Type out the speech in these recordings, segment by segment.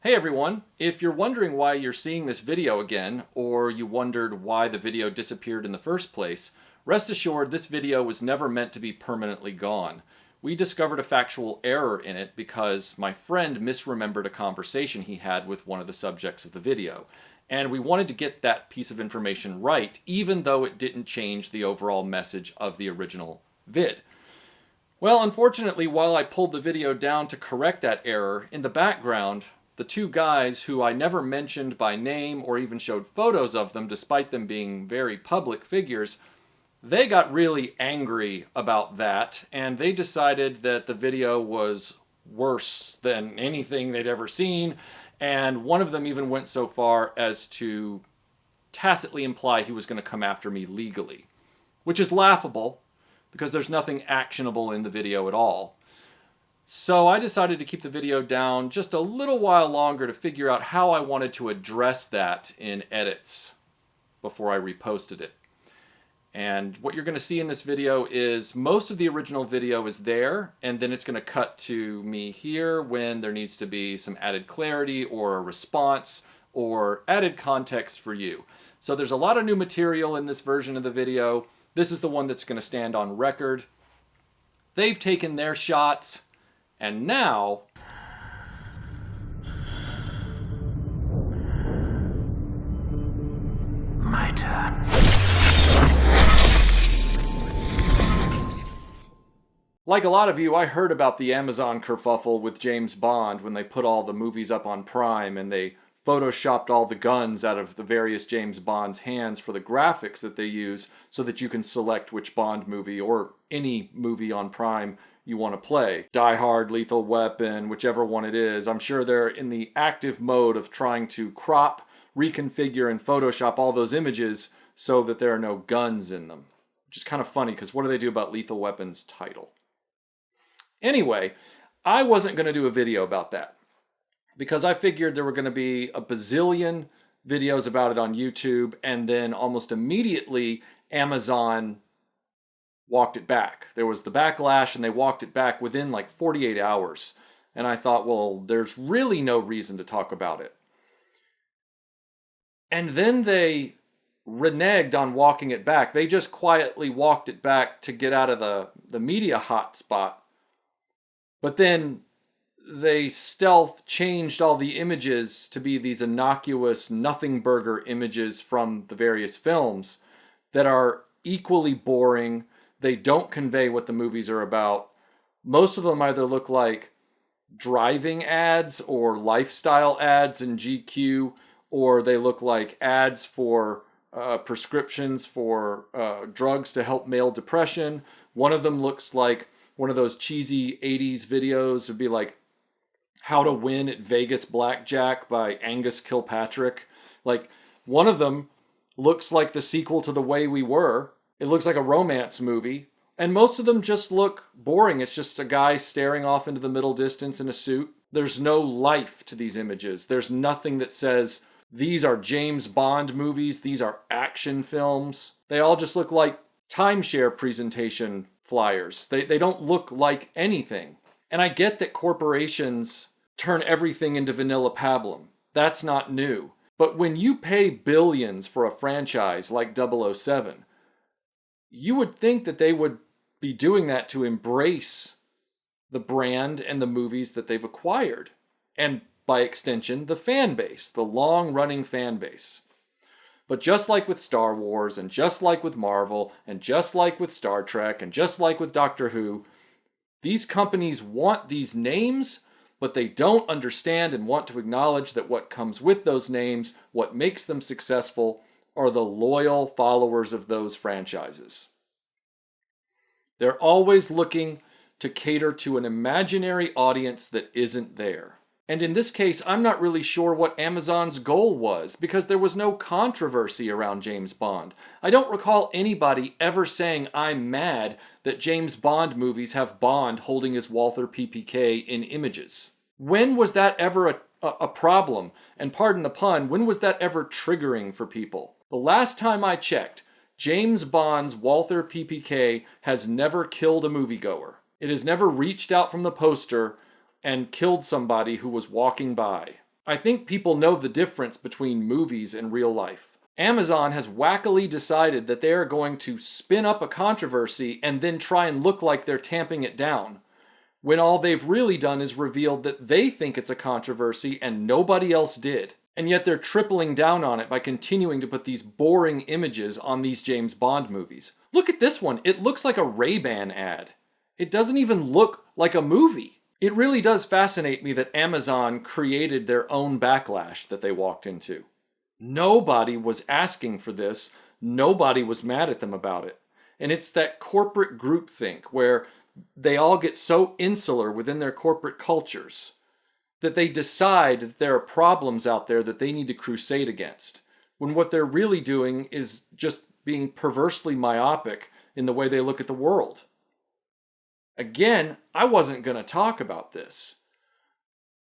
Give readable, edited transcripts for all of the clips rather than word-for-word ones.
Hey everyone, if you're wondering why you're seeing this video again, or you wondered why the video disappeared in the first place, rest assured this video was never meant to be permanently gone. We discovered a factual error in it because my friend misremembered a conversation he had with one of the subjects of the video. And we wanted to get that piece of information right, even though it didn't change the overall message of the original vid. Well, unfortunately, while I pulled the video down to correct that error, in the background, the two guys who I never mentioned by name or even showed photos of them, despite them being very public figures, they got really angry about that, and they decided that the video was worse than anything they'd ever seen, and one of them even went so far as to tacitly imply he was going to come after me legally, which is laughable because there's nothing actionable in the video at all. So I decided to keep the video down just a little while longer to figure out how I wanted to address that in edits before I reposted it. And what you're going to see in this video is most of the original video is there, and then it's going to cut to me here when there needs to be some added clarity or a response or added context for you. So there's a lot of new material in this version of the video. This is the one that's going to stand on record. They've taken their shots. And now, my turn. like a lot of you, I heard about the Amazon kerfuffle with James Bond when they put all the movies up on Prime and they photoshopped all the guns out of the various James Bond's hands for the graphics that they use so that you can select which Bond movie or any movie on Prime you want to play. Die Hard, Lethal Weapon, whichever one it is. I'm sure they're in the active mode of trying to crop, reconfigure, and Photoshop all those images so that there are no guns in them. Which is kind of funny because what do they do about Lethal Weapon's title? Anyway, I wasn't going to do a video about that because I figured there were going to be a bazillion videos about it on YouTube, and then almost immediately Amazon walked it back. There was the backlash and they walked it back within like 48 hours. And I thought, well, there's really no reason to talk about it. And then they reneged on walking it back. They just quietly walked it back to get out of the media hotspot. But then they stealth changed all the images to be these innocuous nothing burger images from the various films that are equally boring. They don't convey what the movies are about. Most of them either look like driving ads or lifestyle ads in GQ, or they look like ads for prescriptions for drugs to help male depression. One of them looks like one of those cheesy 80s videos. It'd be like How to Win at Vegas Blackjack by Angus Kilpatrick. Like, one of them looks like the sequel to The Way We Were. It looks like a romance movie, and most of them just look boring. It's just a guy staring off into the middle distance in a suit. There's no life to these images. There's nothing that says, these are James Bond movies, these are action films. They all just look like timeshare presentation flyers. They don't look like anything. And I get that corporations turn everything into vanilla pablum. That's not new. But when you pay billions for a franchise like 007, you would think that they would be doing that to embrace the brand and the movies that they've acquired. And by extension, the fan base, the long-running fan base. But just like with Star Wars, and just like with Marvel, and just like with Star Trek, and just like with Doctor Who, these companies want these names, but they don't understand and want to acknowledge that what comes with those names, what makes them successful, are the loyal followers of those franchises. They're always looking to cater to an imaginary audience that isn't there. And in this case, I'm not really sure what Amazon's goal was, because there was no controversy around James Bond. I don't recall anybody ever saying, I'm mad that James Bond movies have Bond holding his Walther PPK in images. When was that ever a problem? And pardon the pun, when was that ever triggering for people? The last time I checked, James Bond's Walther PPK has never killed a moviegoer. It has never reached out from the poster and killed somebody who was walking by. I think people know the difference between movies and real life. Amazon has wackily decided that they are going to spin up a controversy and then try and look like they're tamping it down, when all they've really done is revealed that they think it's a controversy and nobody else did. And yet they're tripling down on it by continuing to put these boring images on these James Bond movies. Look at this one. It looks like a Ray-Ban ad. It doesn't even look like a movie. It really does fascinate me that Amazon created their own backlash that they walked into. Nobody was asking for this. Nobody was mad at them about it. And it's that corporate groupthink where they all get so insular within their corporate cultures that they decide that there are problems out there that they need to crusade against, when what they're really doing is just being perversely myopic in the way they look at the world. Again, I wasn't going to talk about this,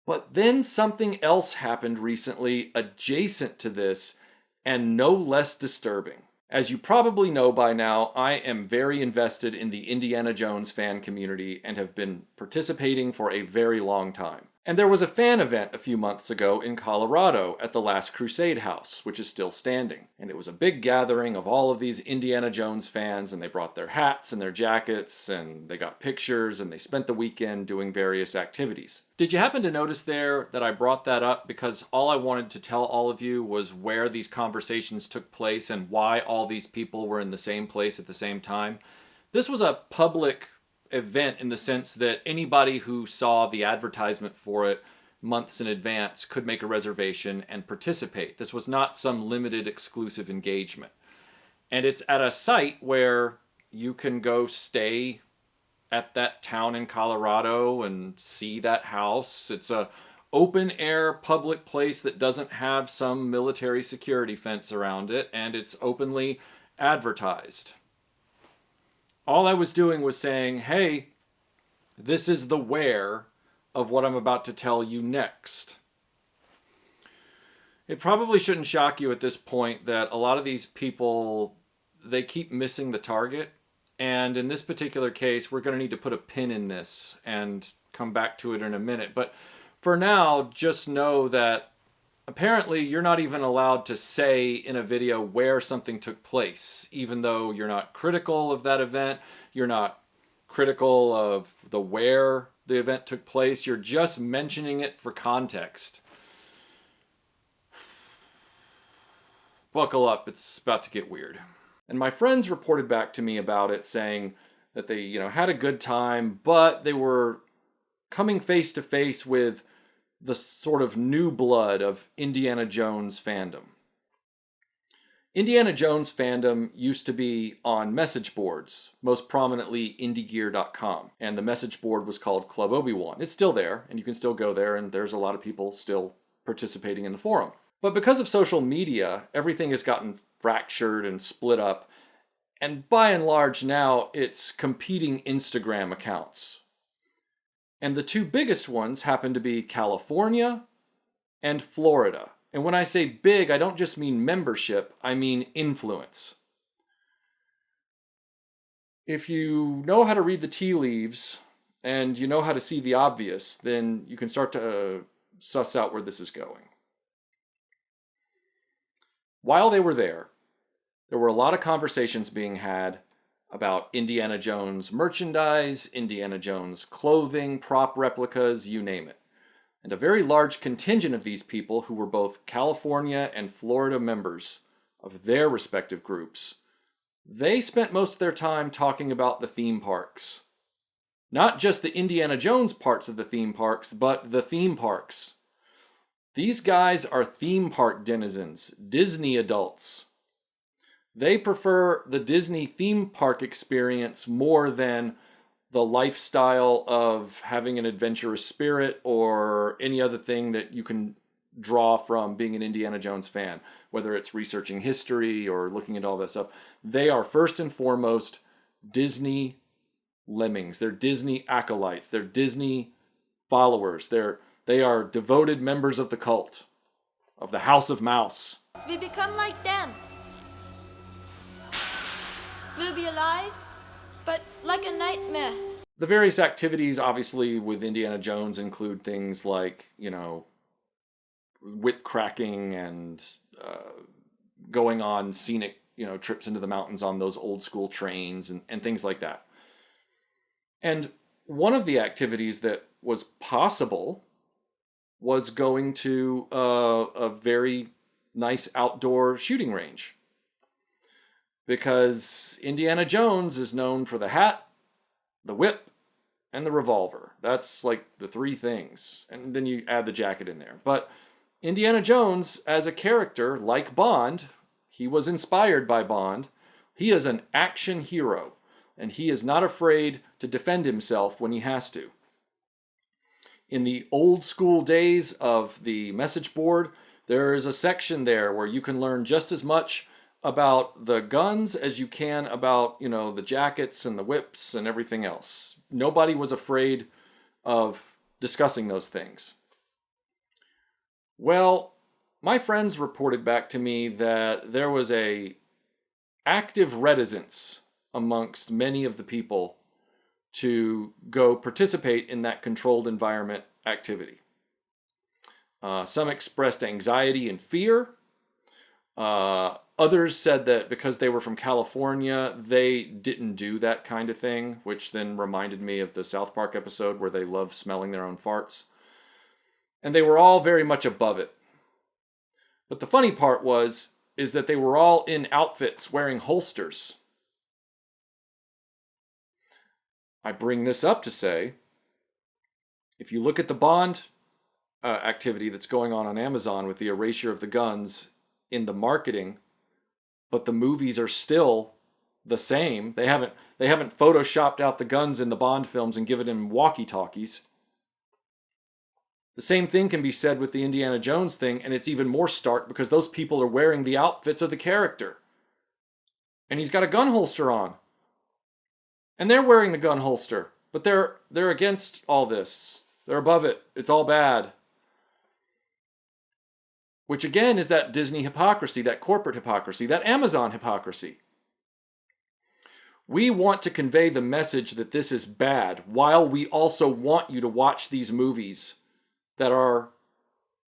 but then something else happened recently adjacent to this and no less disturbing. As you probably know by now, I am very invested in the Indiana Jones fan community and have been participating for a very long time. And there was a fan event a few months ago in Colorado at the Last Crusade House, which is still standing. And it was a big gathering of all of these Indiana Jones fans, and they brought their hats and their jackets, and they got pictures, and they spent the weekend doing various activities. Did you happen to notice there that I brought that up because all I wanted to tell all of you was where these conversations took place and why all these people were in the same place at the same time? This was a public event in the sense that anybody who saw the advertisement for it months in advance could make a reservation and participate. This was not some limited exclusive engagement. And it's at a site where you can go stay at that town in Colorado and see that house. It's a open air public place that doesn't have some military security fence around it, and it's openly advertised. All I was doing was saying, hey, this is the where of what I'm about to tell you next. It probably shouldn't shock you at this point that a lot of these people, they keep missing the target. And in this particular case, we're going to need to put a pin in this and come back to it in a minute. But for now, just know that apparently you're not even allowed to say in a video where something took place, even though you're not critical of that event, you're not critical of the where the event took place, you're just mentioning it for context. Buckle up, it's about to get weird. And my friends reported back to me about it, saying that they, had a good time, but they were coming face to face with the sort of new blood of Indiana Jones fandom. Indiana Jones fandom used to be on message boards, most prominently indiegear.com, and the message board was called Club Obi-Wan. It's still there, and you can still go there, and there's a lot of people still participating in the forum. But because of social media, everything has gotten fractured and split up, and by and large now it's competing Instagram accounts. And the two biggest ones happen to be California and Florida. And when I say big, I don't just mean membership, I mean influence. If you know how to read the tea leaves and you know how to see the obvious, then you can start to suss out where this is going. While they were there were a lot of conversations being had about Indiana Jones merchandise, Indiana Jones clothing, prop replicas, you name it. And a very large contingent of these people, who were both California and Florida members of their respective groups, they spent most of their time talking about the theme parks. Not just the Indiana Jones parts of the theme parks, but the theme parks. These guys are theme park denizens, Disney adults. They prefer the Disney theme park experience more than the lifestyle of having an adventurous spirit or any other thing that you can draw from being an Indiana Jones fan, whether it's researching history or looking at all that stuff. They are first and foremost Disney lemmings. They're Disney acolytes. They're Disney followers. They are devoted members of the cult, of the House of Mouse. We become like them. We'll be alive, but like a nightmare. The various activities, obviously, with Indiana Jones include things like, whip cracking and going on scenic, trips into the mountains on those old school trains and things like that. And one of the activities that was possible was going to a very nice outdoor shooting range. Because Indiana Jones is known for the hat, the whip, and the revolver. That's like the three things. And then you add the jacket in there. But Indiana Jones, as a character, like Bond, he was inspired by Bond. He is an action hero. And he is not afraid to defend himself when he has to. In the old school days of the message board, there is a section there where you can learn just as much about the guns as you can about, the jackets and the whips and everything else. Nobody was afraid of discussing those things. Well, my friends reported back to me that there was a active reticence amongst many of the people to go participate in that controlled environment activity. Some expressed anxiety and fear. Others said that because they were from California, they didn't do that kind of thing, which then reminded me of the South Park episode where they love smelling their own farts. And they were all very much above it. But the funny part is that they were all in outfits wearing holsters. I bring this up to say, if you look at the Bond activity that's going on Amazon with the erasure of the guns in the marketing, but the movies are still the same. They haven't photoshopped out the guns in the Bond films and given them walkie-talkies. The same thing can be said with the Indiana Jones thing, and it's even more stark because those people are wearing the outfits of the character. And he's got a gun holster on. And they're wearing the gun holster, but they're against all this. They're above it. It's all bad. Which again is that Disney hypocrisy, that corporate hypocrisy, that Amazon hypocrisy. We want to convey the message that this is bad, while we also want you to watch these movies that are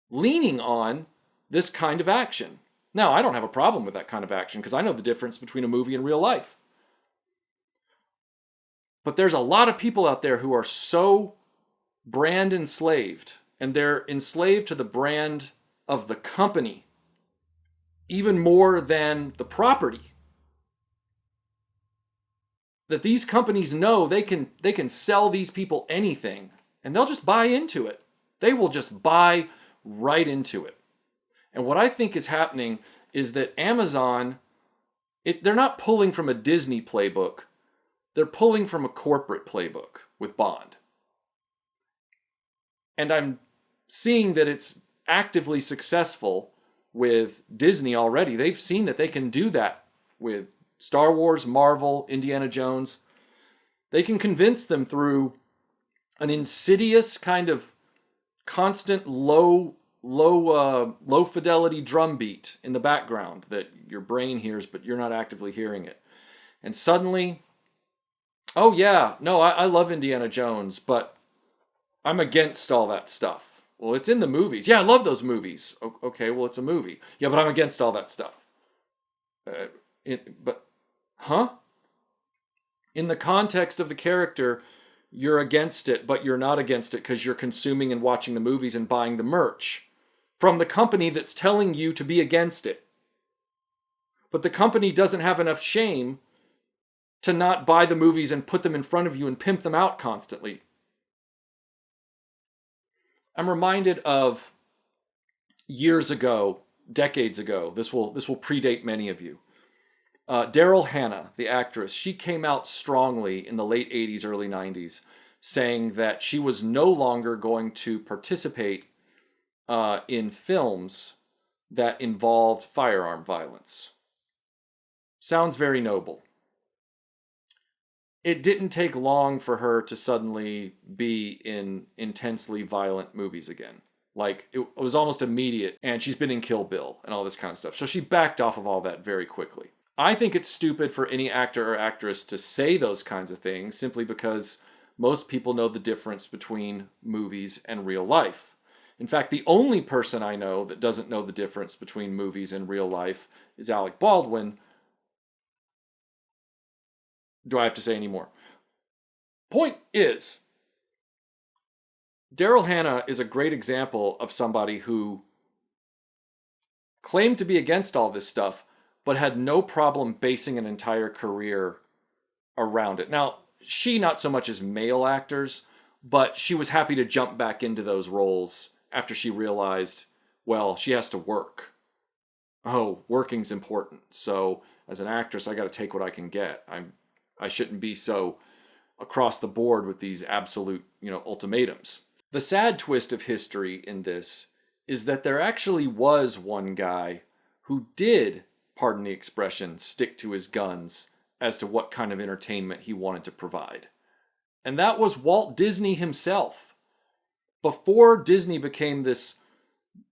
leaning on this kind of action. Now, I don't have a problem with that kind of action because I know the difference between a movie and real life. But there's a lot of people out there who are so brand enslaved, and they're enslaved to the brand of the company even more than the property, that these companies know they can sell these people anything and they'll just buy into it. They will just buy right into it. And what I think is happening is that Amazon, they're not pulling from a Disney playbook. They're pulling from a corporate playbook with Bond. And I'm seeing that it's actively successful with Disney already. They've seen that they can do that with Star Wars, Marvel, Indiana Jones. They can convince them through an insidious kind of constant low fidelity drum beat in the background that your brain hears, but you're not actively hearing it. And suddenly, oh yeah, no, I love Indiana Jones, but I'm against all that stuff. Well, it's in the movies. Yeah, I love those movies. Okay, well, it's a movie. Yeah, but I'm against all that stuff. In the context of the character, you're against it, but you're not against it because you're consuming and watching the movies and buying the merch from the company that's telling you to be against it. But the company doesn't have enough shame to not buy the movies and put them in front of you and pimp them out constantly. I'm reminded of years ago, decades ago. This will predate many of you. Daryl Hannah, the actress, she came out strongly in the late 80s, early 90s, saying that she was no longer going to participate in films that involved firearm violence. Sounds very noble. It didn't take long for her to suddenly be in intensely violent movies again. Like, it was almost immediate, and she's been in Kill Bill and all this kind of stuff. So she backed off of all that very quickly. I think it's stupid for any actor or actress to say those kinds of things simply because most people know the difference between movies and real life. In fact, the only person I know that doesn't know the difference between movies and real life is Alec Baldwin. Do I have to say any more? Point is, Daryl Hannah is a great example of somebody who claimed to be against all this stuff, but had no problem basing an entire career around it. Now, she not so much as male actors, but she was happy to jump back into those roles after she realized, well, she has to work. Oh, working's important. So as an actress, I got to take what I can get. I shouldn't be so across the board with these absolute, ultimatums. The sad twist of history in this is that there actually was one guy who did, pardon the expression, stick to his guns as to what kind of entertainment he wanted to provide. And that was Walt Disney himself. Before Disney became this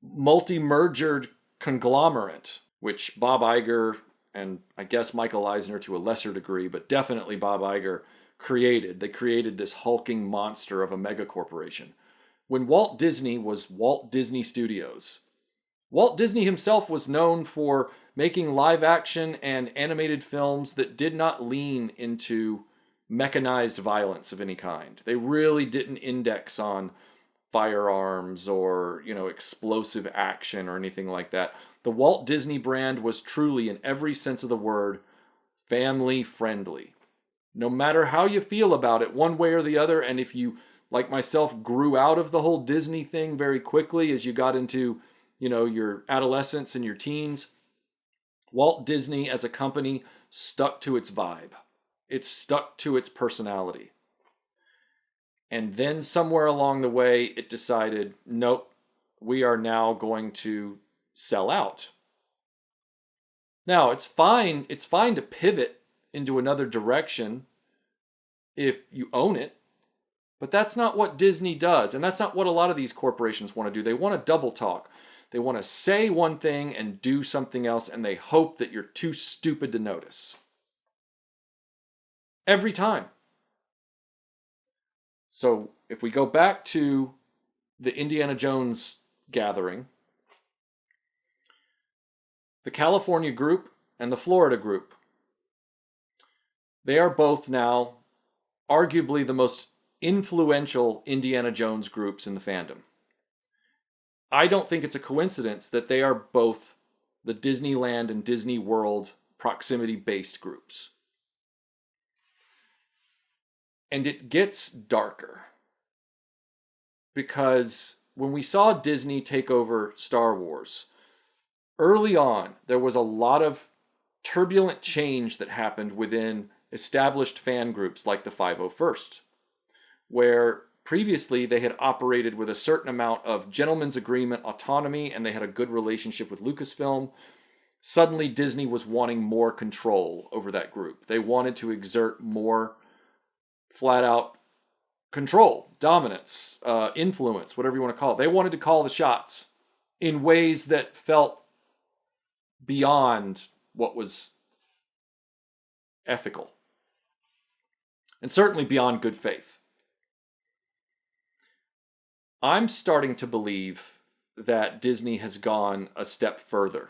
multi-mergered conglomerate, which Bob Iger and I guess Michael Eisner to a lesser degree, but definitely Bob Iger created. They created this hulking monster of a megacorporation. When Walt Disney was Walt Disney Studios, Walt Disney himself was known for making live action and animated films that did not lean into mechanized violence of any kind. They really didn't index on firearms or, explosive action or anything like that. The Walt Disney brand was truly, in every sense of the word, family friendly. No matter how you feel about it, one way or the other, and if you, like myself, grew out of the whole Disney thing very quickly as you got into, your adolescence and your teens, Walt Disney as a company stuck to its vibe. It stuck to its personality. And then somewhere along the way, it decided, nope, we are now going to sell out. Now, it's fine to pivot into another direction if you own it, but that's not what Disney does, and that's not what a lot of these corporations want to do. They want to double talk. They want to say one thing and do something else, and they hope that you're too stupid to notice. Every time. So if we go back to the Indiana Jones gathering, the California group and the Florida group, they are both now arguably the most influential Indiana Jones groups in the fandom. I don't think it's a coincidence that they are both the Disneyland and Disney World proximity-based groups. And it gets darker. Because when we saw Disney take over Star Wars, early on, there was a lot of turbulent change that happened within established fan groups like the 501st, where previously they had operated with a certain amount of gentleman's agreement autonomy and they had a good relationship with Lucasfilm. Suddenly Disney was wanting more control over that group. They wanted to exert more flat out control, dominance, influence, whatever you want to call it. They wanted to call the shots in ways that felt beyond what was ethical. And certainly beyond good faith. I'm starting to believe that Disney has gone a step further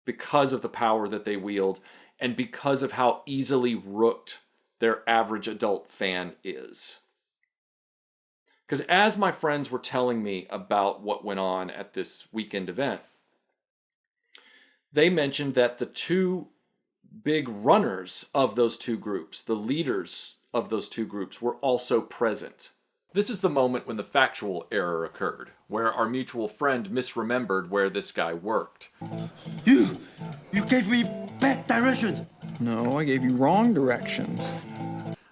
because of the power that they wield and because of how easily rooked their average adult fan is. Because as my friends were telling me about what went on at this weekend event, they mentioned that the two big runners of those two groups, the leaders of those two groups, were also present. This is the moment when the factual error occurred, where our mutual friend misremembered where this guy worked. You gave me bad directions. No, I gave you wrong directions.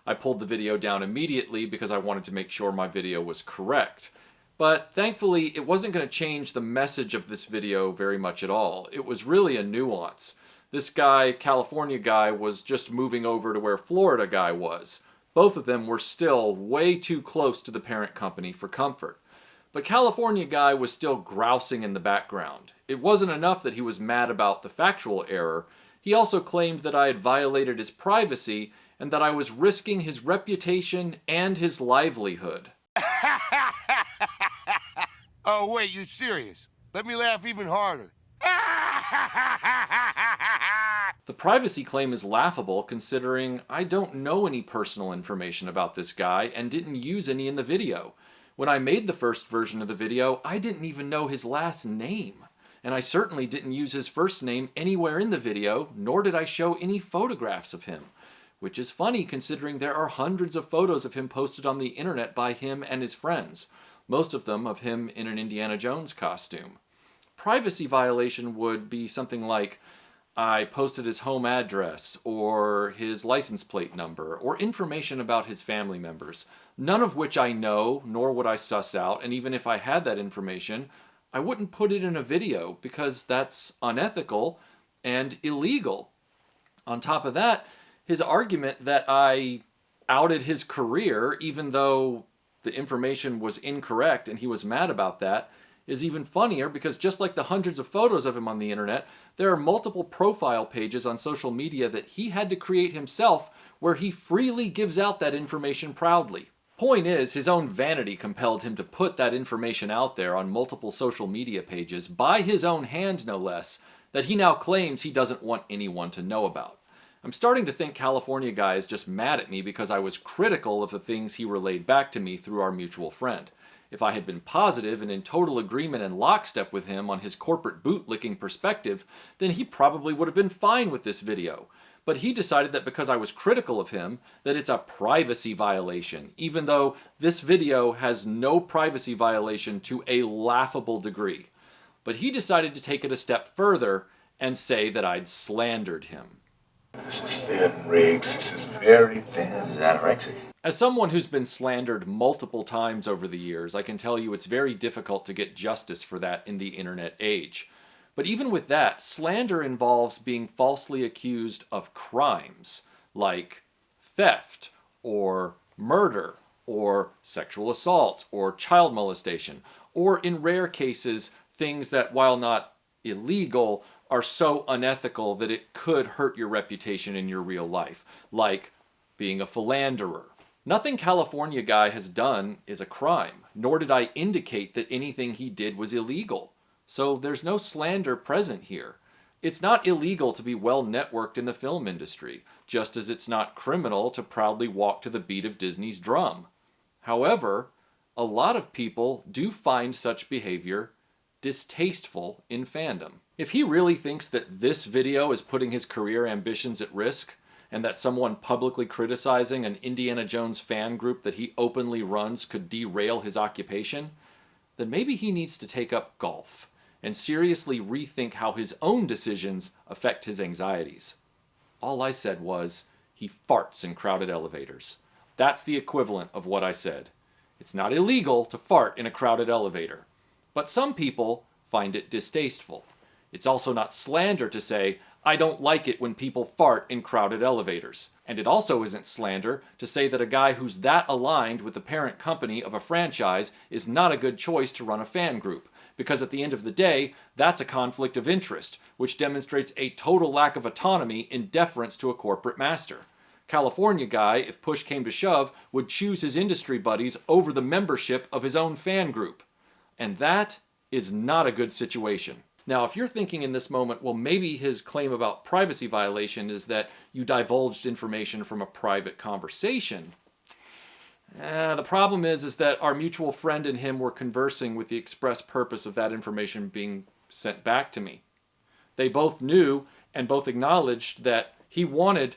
I pulled the video down immediately because I wanted to make sure my video was correct. But thankfully, it wasn't going to change the message of this video very much at all. It was really a nuance. This guy, California guy, was just moving over to where Florida guy was. Both of them were still way too close to the parent company for comfort. But California guy was still grousing in the background. It wasn't enough that he was mad about the factual error. He also claimed that I had violated his privacy and that I was risking his reputation and his livelihood. Oh, wait, you serious? Let me laugh even harder. The privacy claim is laughable considering I don't know any personal information about this guy and didn't use any in the video. When I made the first version of the video, I didn't even know his last name. And I certainly didn't use his first name anywhere in the video, nor did I show any photographs of him. Which is funny considering there are hundreds of photos of him posted on the internet by him and his friends, most of them of him in an Indiana Jones costume. Privacy violation would be something like, I posted his home address, or his license plate number, or information about his family members, none of which I know, nor would I suss out, and even if I had that information, I wouldn't put it in a video because that's unethical and illegal. On top of that, his argument that I outed his career, even though the information was incorrect and he was mad about that, is even funnier because just like the hundreds of photos of him on the internet, there are multiple profile pages on social media that he had to create himself where he freely gives out that information proudly. Point is, his own vanity compelled him to put that information out there on multiple social media pages, by his own hand no less, that he now claims he doesn't want anyone to know about. I'm starting to think California Guy is just mad at me because I was critical of the things he relayed back to me through our mutual friend. If I had been positive and in total agreement and lockstep with him on his corporate bootlicking perspective, then he probably would have been fine with this video. But he decided that because I was critical of him, that it's a privacy violation, even though this video has no privacy violation to a laughable degree. But he decided to take it a step further and say that I'd slandered him. This is thin, Riggs. This is very thin. This is anorexic. As someone who's been slandered multiple times over the years, I can tell you it's very difficult to get justice for that in the internet age. But even with that, slander involves being falsely accused of crimes, like theft, or murder, or sexual assault, or child molestation, or in rare cases, things that, while not illegal, are so unethical that it could hurt your reputation in your real life, like being a philanderer. Nothing California Guy has done is a crime, nor did I indicate that anything he did was illegal. So there's no slander present here. It's not illegal to be well networked in the film industry, just as it's not criminal to proudly walk to the beat of Disney's drum. However, a lot of people do find such behavior distasteful in fandom. If he really thinks that this video is putting his career ambitions at risk, and that someone publicly criticizing an Indiana Jones fan group that he openly runs could derail his occupation, then maybe he needs to take up golf and seriously rethink how his own decisions affect his anxieties. All I said was, he farts in crowded elevators. That's the equivalent of what I said. It's not illegal to fart in a crowded elevator, but some people find it distasteful. It's also not slander to say, I don't like it when people fart in crowded elevators. And it also isn't slander to say that a guy who's that aligned with the parent company of a franchise is not a good choice to run a fan group. Because at the end of the day, that's a conflict of interest, which demonstrates a total lack of autonomy in deference to a corporate master. California Guy, if push came to shove, would choose his industry buddies over the membership of his own fan group. And that is not a good situation. Now, if you're thinking in this moment, well, maybe his claim about privacy violation is that you divulged information from a private conversation. The problem is that our mutual friend and him were conversing with the express purpose of that information being sent back to me. They both knew and both acknowledged that he wanted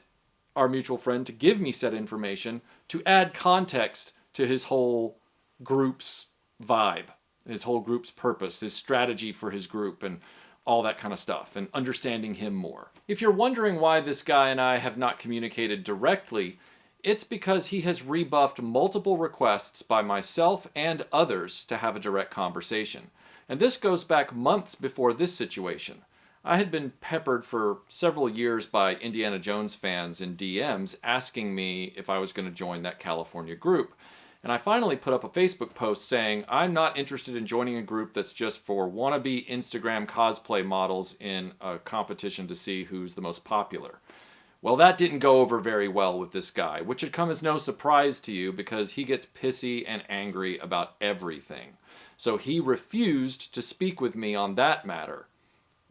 our mutual friend to give me said information to add context to his whole group's vibe, his whole group's purpose, his strategy for his group, and all that kind of stuff, and understanding him more. If you're wondering why this guy and I have not communicated directly, it's because he has rebuffed multiple requests by myself and others to have a direct conversation. And this goes back months before this situation. I had been peppered for several years by Indiana Jones fans in DMs asking me if I was going to join that California group. And I finally put up a Facebook post saying, I'm not interested in joining a group that's just for wannabe Instagram cosplay models in a competition to see who's the most popular. Well, that didn't go over very well with this guy, which should come as no surprise to you because he gets pissy and angry about everything. So he refused to speak with me on that matter.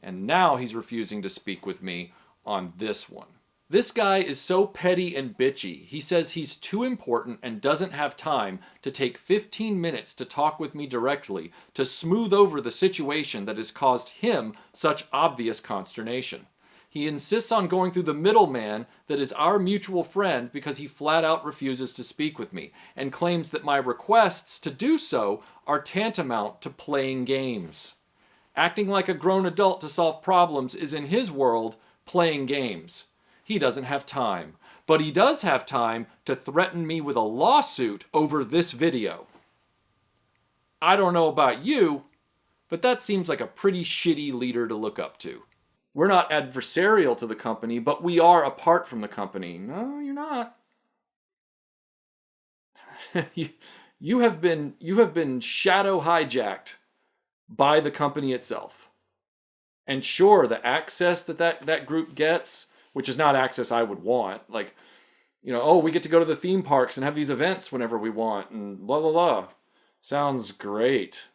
And now he's refusing to speak with me on this one. This guy is so petty and bitchy. He says he's too important and doesn't have time to take 15 minutes to talk with me directly to smooth over the situation that has caused him such obvious consternation. He insists on going through the middleman that is our mutual friend because he flat out refuses to speak with me and claims that my requests to do so are tantamount to playing games. Acting like a grown adult to solve problems is in his world playing games. He doesn't have time, but he does have time to threaten me with a lawsuit over this video. I don't know about you, but that seems like a pretty shitty leader to look up to. We're not adversarial to the company, but we are apart from the company. No, you're not. you have been shadow hijacked by the company itself. And sure, the access that group gets, which is not access I would want, like, oh, we get to go to the theme parks and have these events whenever we want, and blah, blah, blah. Sounds great.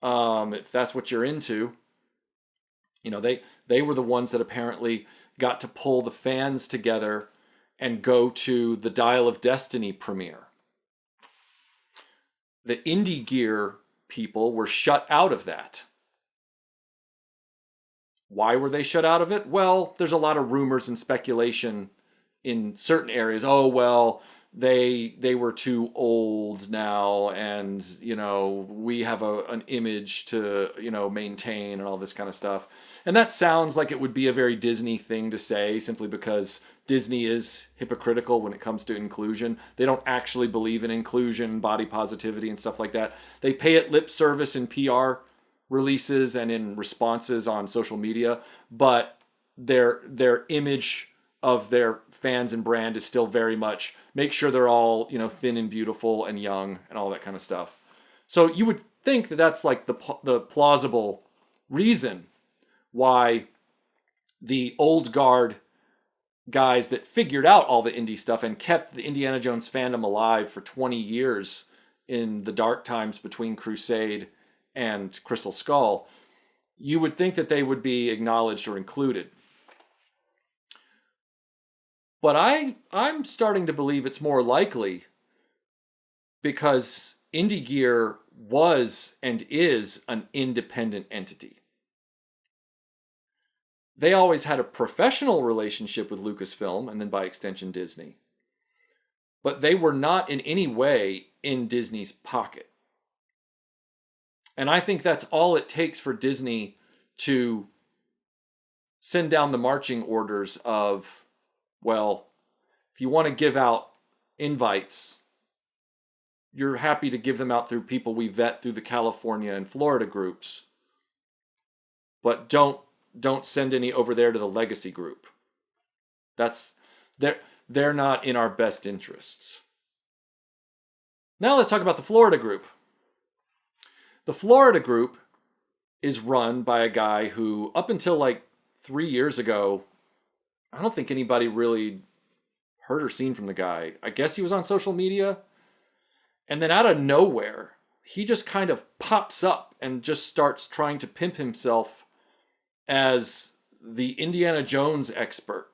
If that's what you're into. They were the ones that apparently got to pull the fans together and go to the Dial of Destiny premiere. The Indie Gear people were shut out of that. Why were they shut out of it? Well, there's a lot of rumors and speculation in certain areas. Oh, well, they were too old now, and we have an image to maintain and all this kind of stuff. And that sounds like it would be a very Disney thing to say, simply because Disney is hypocritical when it comes to inclusion. They don't actually believe in inclusion, body positivity, and stuff like that. They pay it lip service in PR releases and in responses on social media, but their image of their fans and brand is still very much make sure they're all thin and beautiful and young and all that kind of stuff. So you would think that that's like the plausible reason why the old guard guys that figured out all the indie stuff and kept the Indiana Jones fandom alive for 20 years in the dark times between Crusade and Crystal Skull, you would think that they would be acknowledged or included. But I'm starting to believe it's more likely because Indie Gear was and is an independent entity. They always had a professional relationship with Lucasfilm and then by extension Disney. But they were not in any way in Disney's pocket. And I think that's all it takes for Disney to send down the marching orders of, well, if you want to give out invites, you're happy to give them out through people we vet through the California and Florida groups. But don't send any over there to the legacy group. They're not in our best interests. Now let's talk about the Florida group. The Florida group is run by a guy who, up until like 3 years ago, I don't think anybody really heard or seen from the guy. I guess he was on social media. And then out of nowhere, he just kind of pops up and just starts trying to pimp himself as the Indiana Jones expert.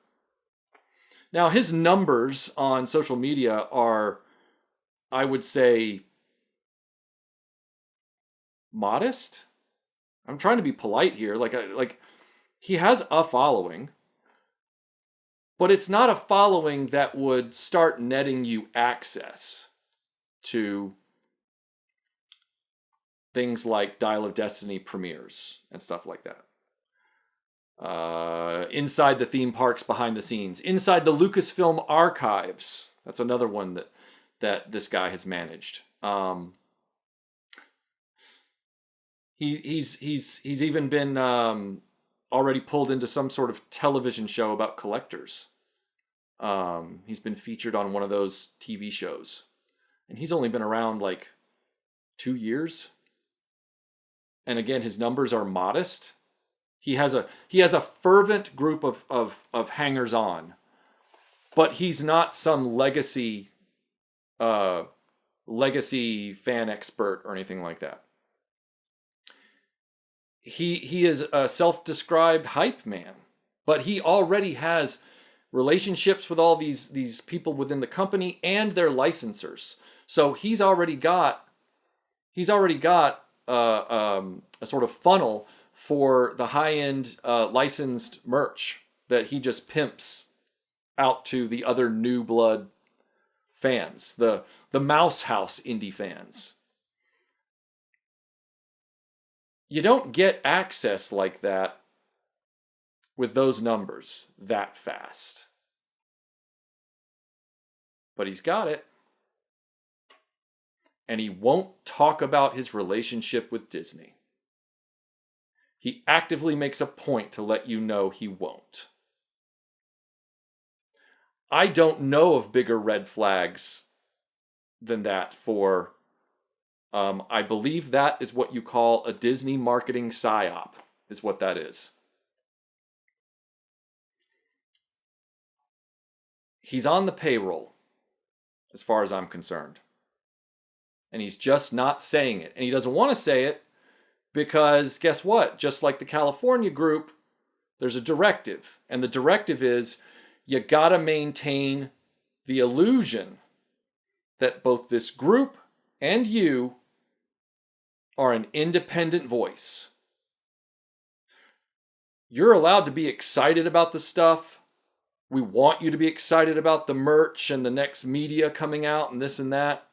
Now, his numbers on social media are, I would say, modest. I'm trying to be polite here. Like he has a following, but it's not a following that would start netting you access to things like Dial of Destiny premieres and stuff like that. Inside the theme parks, behind the scenes, inside the Lucasfilm archives. That's another one that this guy has managed. He's even been already pulled into some sort of television show about collectors. He's been featured on one of those TV shows, and he's only been around like 2 years. And again, his numbers are modest. He has a fervent group of hangers-on, but he's not some legacy fan expert or anything like that. he is a self-described hype man, but he already has relationships with all these people within the company and their licensors. So he's already got a sort of funnel for the high-end licensed merch that he just pimps out to the other new blood fans, the Mouse House indie fans. You don't get access like that with those numbers that fast. But he's got it. And he won't talk about his relationship with Disney. He actively makes a point to let you know he won't. I don't know of bigger red flags than that for, I believe that is what you call a Disney marketing psyop, is what that is. He's on the payroll, as far as I'm concerned. And he's just not saying it. And he doesn't want to say it because, guess what? Just like the California group, there's a directive. And the directive is, you gotta maintain the illusion that both this group and you are an independent voice. You're allowed to be excited about the stuff. We want you to be excited about the merch and the next media coming out and this and that.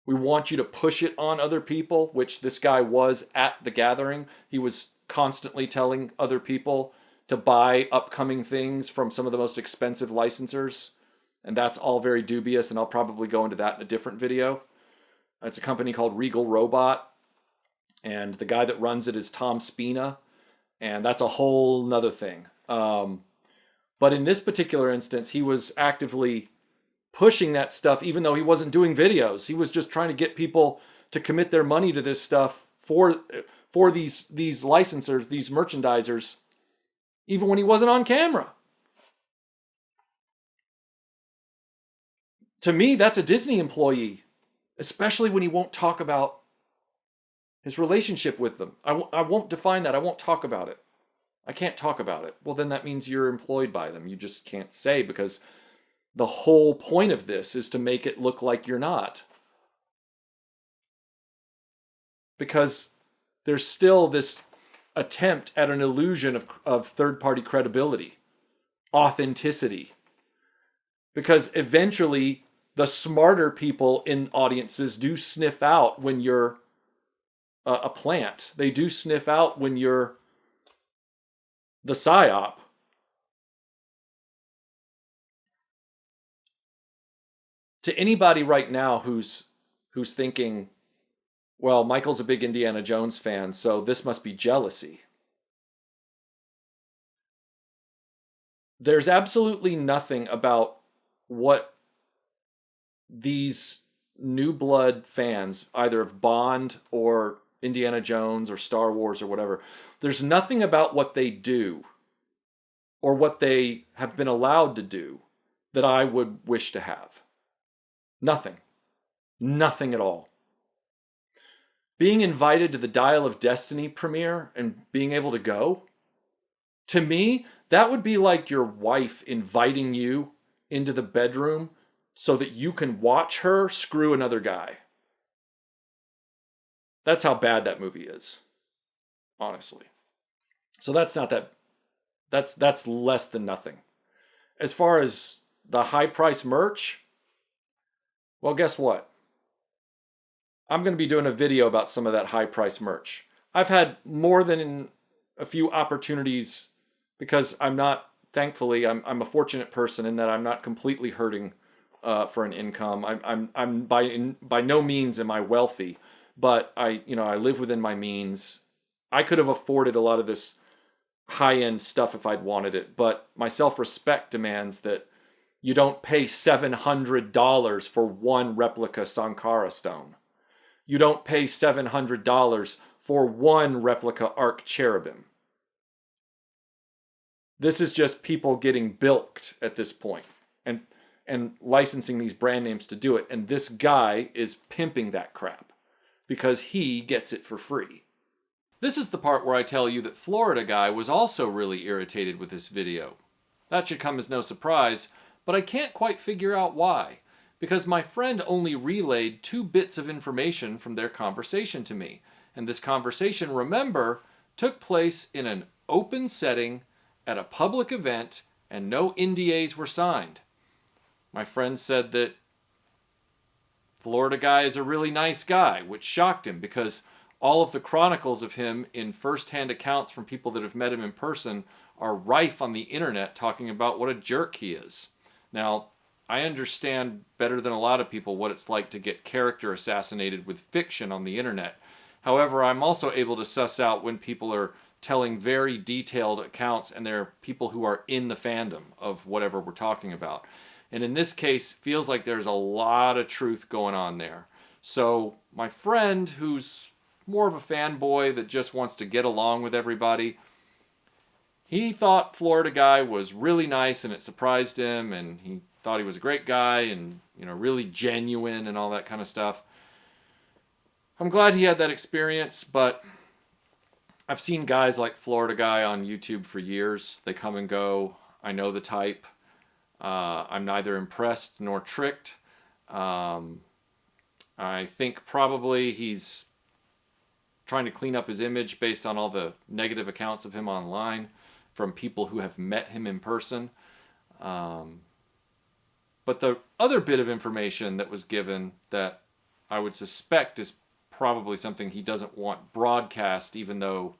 We want you to push it on other people, which this guy was at the gathering. He was constantly telling other people to buy upcoming things from some of the most expensive licensors. And that's all very dubious, and I'll probably go into that in a different video. It's a company called Regal Robot, and the guy that runs it is Tom Spina, and that's a whole nother thing. But in this particular instance, he was actively pushing that stuff, even though he wasn't doing videos. He was just trying to get people to commit their money to this stuff for these licensors, these merchandisers, even when he wasn't on camera. To me, that's a Disney employee, especially when he won't talk about his relationship with them. I won't define that. I won't talk about it. I can't talk about it. Well, then that means you're employed by them. You just can't say, because the whole point of this is to make it look like you're not. Because there's still this attempt at an illusion of third-party credibility, authenticity. Because eventually, the smarter people in audiences do sniff out when you're a plant. They do sniff out when you're the psyop. To anybody right now who's thinking, well, Michael's a big Indiana Jones fan, so this must be jealousy. There's absolutely nothing about what these new blood fans, either of Bond or Indiana Jones or Star Wars or whatever, there's nothing about what they do or what they have been allowed to do that I would wish to have. Nothing. Nothing at all. Being invited to the Dial of Destiny premiere and being able to go, to me, that would be like your wife inviting you into the bedroom so that you can watch her screw another guy. That's how bad that movie is, honestly. So that's not that, that's less than nothing. As far as the high price merch, well, guess what? I'm going to be doing a video about some of that high price merch. I've had more than a few opportunities because thankfully, I'm a fortunate person in that I'm not completely hurting for an income. I'm by no means am I wealthy, but I live within my means. I could have afforded a lot of this high-end stuff if I'd wanted it, but my self-respect demands that you don't pay $700 for one replica Sankara stone. You don't pay $700 for one replica Arc Cherubim. This is just people getting bilked at this point and licensing these brand names to do it. And this guy is pimping that crap because he gets it for free. This is the part where I tell you that Florida Guy was also really irritated with this video. That should come as no surprise, but I can't quite figure out why. Because my friend only relayed 2 bits of information from their conversation to me. And this conversation, remember, took place in an open setting at a public event and no NDAs were signed. My friend said that Florida Guy is a really nice guy, which shocked him because all of the chronicles of him in first-hand accounts from people that have met him in person are rife on the internet talking about what a jerk he is. Now, I understand better than a lot of people what it's like to get character assassinated with fiction on the internet. However, I'm also able to suss out when people are telling very detailed accounts and they're people who are in the fandom of whatever we're talking about. And in this case, feels like there's a lot of truth going on there. So my friend, who's more of a fanboy that just wants to get along with everybody, he thought Florida Guy was really nice and it surprised him, and he thought he was a great guy and, you know, really genuine and all that kind of stuff. I'm glad he had that experience, but I've seen guys like Florida Guy on YouTube for years. They come and go. I know the type. I'm neither impressed nor tricked. I think probably he's trying to clean up his image based on all the negative accounts of him online from people who have met him in person. But the other bit of information that was given that I would suspect is probably something he doesn't want broadcast, even though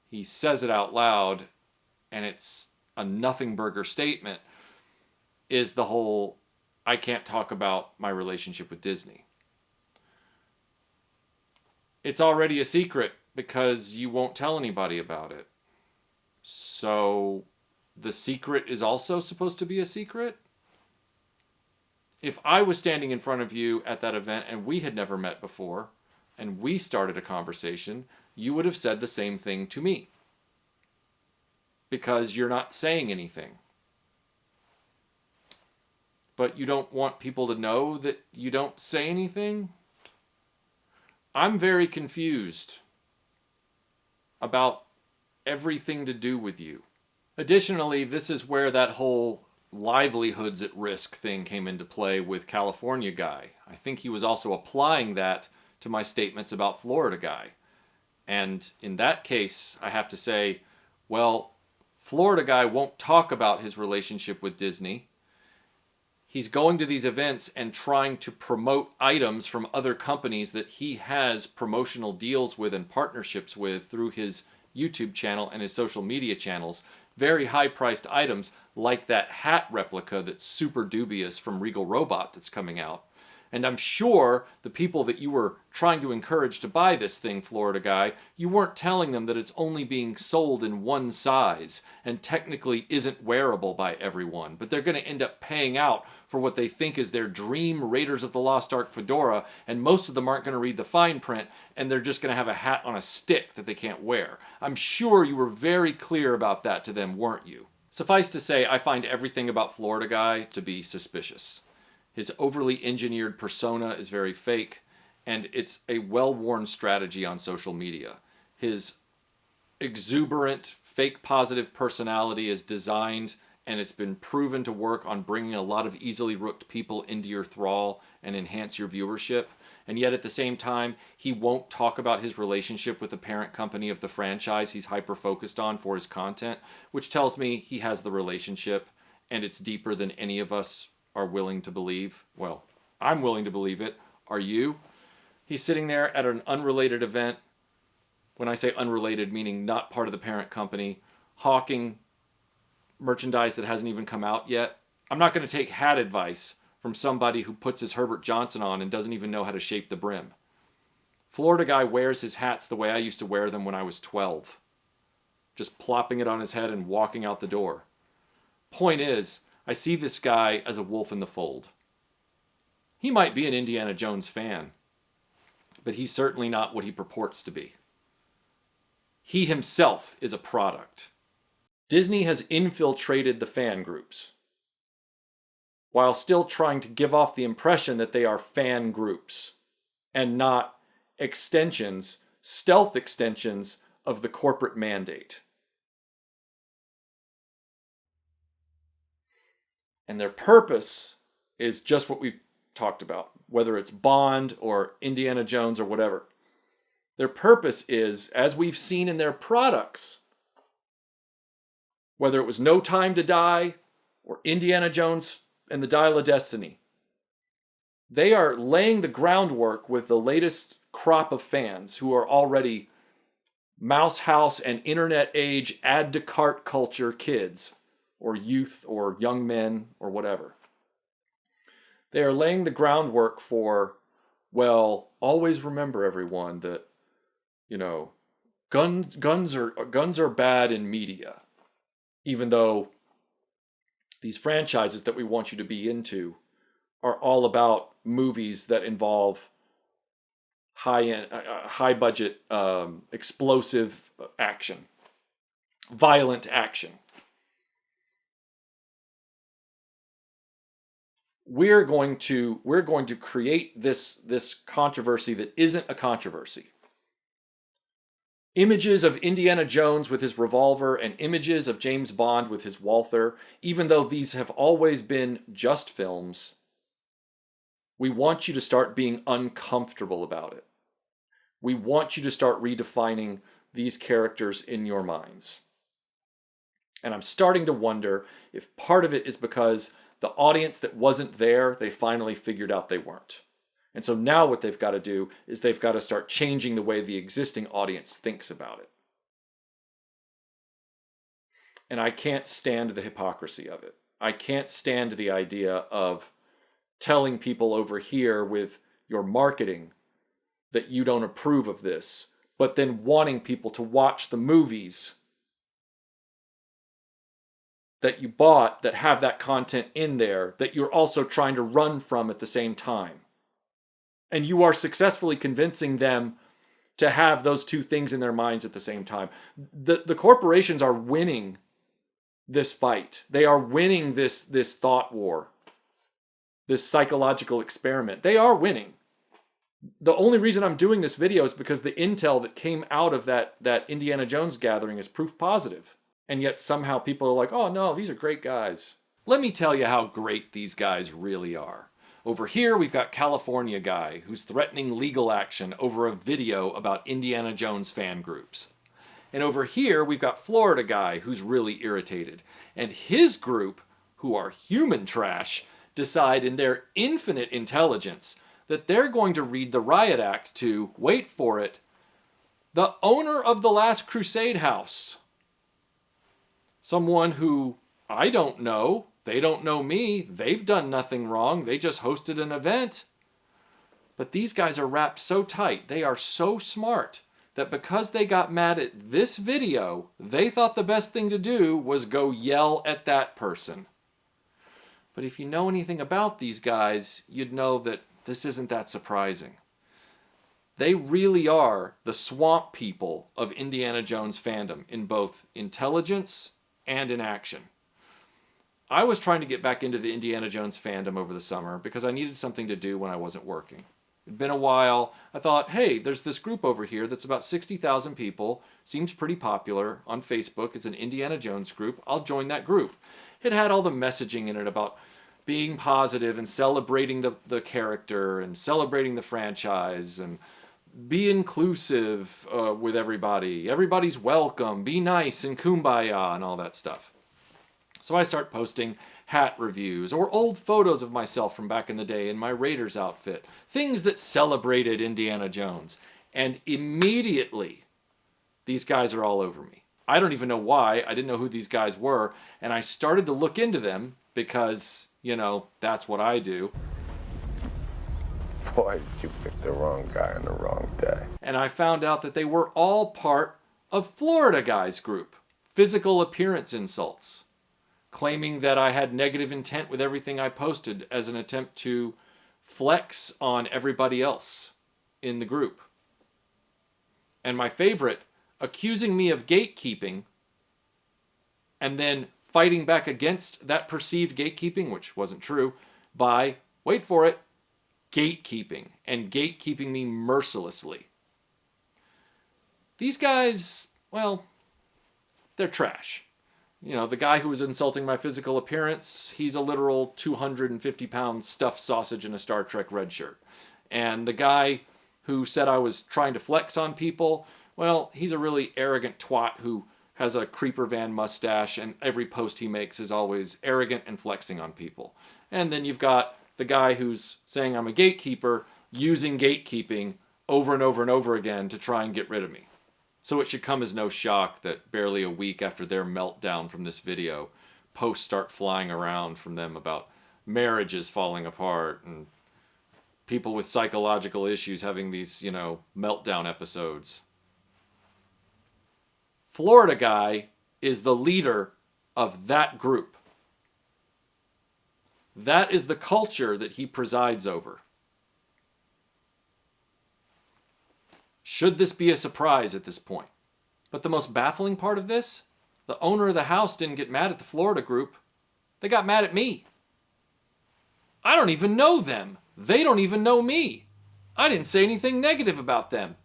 he says it out loud and it's a nothing burger statement, is the whole I can't talk about my relationship with Disney. It's already a secret because you won't tell anybody about it. So the secret is also supposed to be a secret? If I was standing in front of you at that event and we had never met before and we started a conversation, you would have said the same thing to me. Because you're not saying anything. But you don't want people to know that you don't say anything? I'm very confused about everything to do with you. Additionally, this is where that whole livelihoods at risk thing came into play with California Guy. I think he was also applying that to my statements about Florida Guy. And in that case, I have to say, well, Florida Guy won't talk about his relationship with Disney. He's going to these events and trying to promote items from other companies that he has promotional deals with and partnerships with through his YouTube channel and his social media channels. Very high-priced items like that hat replica that's super dubious from Regal Robot that's coming out. And I'm sure the people that you were trying to encourage to buy this thing, Florida Guy, you weren't telling them that it's only being sold in one size and technically isn't wearable by everyone. But they're going to end up paying out for what they think is their dream Raiders of the Lost Ark fedora, and most of them aren't going to read the fine print, and they're just going to have a hat on a stick that they can't wear. I'm sure you were very clear about that to them, weren't you? Suffice to say, I find everything about Florida Guy to be suspicious. His overly engineered persona is very fake, and it's a well-worn strategy on social media. His exuberant, fake positive personality is designed, and it's been proven to work on bringing a lot of easily rooked people into your thrall and enhance your viewership. And yet at the same time, he won't talk about his relationship with the parent company of the franchise he's hyper-focused on for his content, which tells me he has the relationship, and it's deeper than any of us are willing to believe. Well, I'm willing to believe it. Are you? He's sitting there at an unrelated event. When I say unrelated, meaning not part of the parent company, hawking merchandise that hasn't even come out yet. I'm not going to take hat advice from somebody who puts his Herbert Johnson on and doesn't even know how to shape the brim. Florida Guy wears his hats the way I used to wear them when I was 12. Just plopping it on his head and walking out the door. Point is, I see this guy as a wolf in the fold. He might be an Indiana Jones fan, but he's certainly not what he purports to be. He himself is a product. Disney has infiltrated the fan groups, while still trying to give off the impression that they are fan groups, and not extensions, stealth extensions of the corporate mandate. And their purpose is just what we've talked about, whether it's Bond or Indiana Jones or whatever. Their purpose is, as we've seen in their products, whether it was No Time to Die or Indiana Jones and the Dial of Destiny, they are laying the groundwork with the latest crop of fans who are already mouse house and internet age add to cart culture kids or youth or young men or whatever. They are laying the groundwork for, well, always remember everyone that, you know, guns are bad in media, even though these franchises that we want you to be into are all about movies that involve high budget, explosive action, violent action. We're going to create this controversy that isn't a controversy. Images of Indiana Jones with his revolver and images of James Bond with his Walther, even though these have always been just films, we want you to start being uncomfortable about it. We want you to start redefining these characters in your minds. And I'm starting to wonder if part of it is because the audience that wasn't there, they finally figured out they weren't. And so now what they've got to do is they've got to start changing the way the existing audience thinks about it. And I can't stand the hypocrisy of it. I can't stand the idea of telling people over here with your marketing that you don't approve of this, but then wanting people to watch the movies that you bought that have that content in there that you're also trying to run from at the same time. And you are successfully convincing them to have those two things in their minds at the same time. The corporations are winning this fight. They are winning this thought war, this psychological experiment. They are winning. The only reason I'm doing this video is because the intel that came out of that Indiana Jones gathering is proof positive. And yet somehow people are like, oh no, these are great guys. Let me tell you how great these guys really are. Over here, we've got California guy who's threatening legal action over a video about Indiana Jones fan groups. And over here, we've got Florida guy who's really irritated. And his group, who are human trash, decide in their infinite intelligence that they're going to read the riot act to, wait for it, the owner of the Last Crusade house. Someone who I don't know, they don't know me, they've done nothing wrong, they just hosted an event. But these guys are wrapped so tight, they are so smart, that because they got mad at this video, they thought the best thing to do was go yell at that person. But if you know anything about these guys, you'd know that this isn't that surprising. They really are the swamp people of Indiana Jones fandom in both intelligence and in action. I was trying to get back into the Indiana Jones fandom over the summer because I needed something to do when I wasn't working. It'd been a while. I thought, hey, there's this group over here that's about 60,000 people, seems pretty popular on Facebook. It's an Indiana Jones group. I'll join that group. It had all the messaging in it about being positive and celebrating the character and celebrating the franchise and be inclusive with everybody. Everybody's welcome. Be nice and kumbaya and all that stuff. So I start posting hat reviews or old photos of myself from back in the day in my Raiders outfit. Things that celebrated Indiana Jones. And immediately, these guys are all over me. I don't even know why. I didn't know who these guys were. And I started to look into them because, you know, that's what I do. Boy, did you pick the wrong guy on the wrong day. And I found out that they were all part of Florida Guy's group. Physical appearance insults. Claiming that I had negative intent with everything I posted as an attempt to flex on everybody else in the group. And my favorite, accusing me of gatekeeping and then fighting back against that perceived gatekeeping, which wasn't true, by, wait for it, gatekeeping and gatekeeping me mercilessly. These guys well, they're trash. You know, the guy who was insulting my physical appearance, he's a literal 250-pound stuffed sausage in a Star Trek red shirt. And the guy who said I was trying to flex on people, well, he's a really arrogant twat who has a creeper van mustache, and every post he makes is always arrogant and flexing on people. And then you've got the guy who's saying I'm a gatekeeper, using gatekeeping over and over and over again to try and get rid of me. So it should come as no shock that barely a week after their meltdown from this video, posts start flying around from them about marriages falling apart and people with psychological issues having these, you know, meltdown episodes. Florida guy is the leader of that group. That is the culture that he presides over. Should this be a surprise at this point? But the most baffling part of this, the owner of the house didn't get mad at the Florida group. They got mad at me. I don't even know them. They don't even know me. I didn't say anything negative about them.